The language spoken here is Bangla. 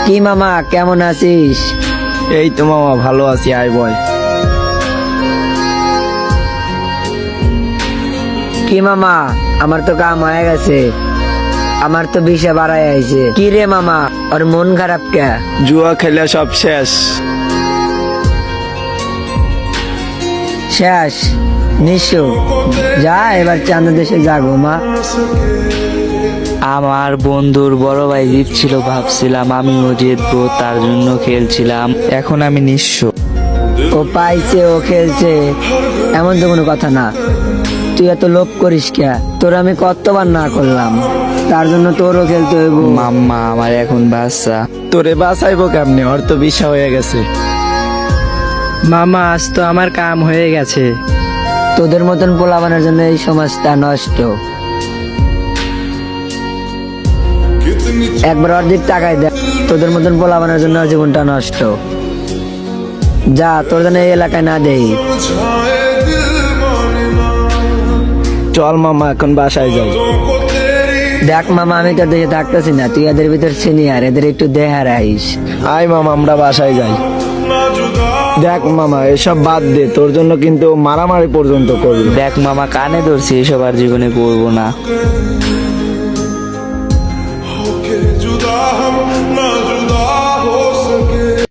কি মামা, কেমন আছিস? এই তো মামা ভালো আছি, আয় বয়। কি মামা, আমার তো কাম হয়ে গেছে, আমার তো বিষে বাড়াই আইছে। কি রে মামা, ওর মন খারাপ কে? জুয়া খেলে সব শেষ। শেষ নিঃস্ব। যা এবার চাঁদ দেশে যা ঘুমা। আমার বন্ধুর বড় ভাই জিতছিল, ভাবছিলাম আমিও জিতবো, তার জন্য খেলছিলাম। এখন আমি নিঃস্ব। ও পাইছে, ও খেলছে, এমন তো কোনো কথা না। তুই এত লোভ করিস কে? তোর আমি কতবার না করলাম, তার জন্য তোরও খেলতে হইব। মাম্মা আমার এখন বাচ্চা। তোরে বাঁচাইবো কেমনে, ওর তো বিষা হয়ে গেছে। মামা আজ তো আমার কাম হয়ে গেছে। তোদের মতন পোলাবানের জন্য এই সমাজটা নষ্ট। একবার অর্ধেক টাকায় দেখ, তোদের মতন পোলাবানের জন্য ওর জীবনটা নষ্ট। যা, তোর জন্য এই এলাকায় না দেই। চল মামা এখন বাসায় যাই। দেখ মামা, আমি তো দেশে থাকতেছি না, তুই এদের ভিতর সিনিয়র, এদের একটু দেহা রাখিস। আয় মামা আমরা বাসায় যাই। দেখ মামা এসব বাদ দে, তোর জন্য কিন্তু মারামারি পর্যন্ত করবি। দেখ মামা, কানে ধরছি, এসব আর জীবনে করবো না।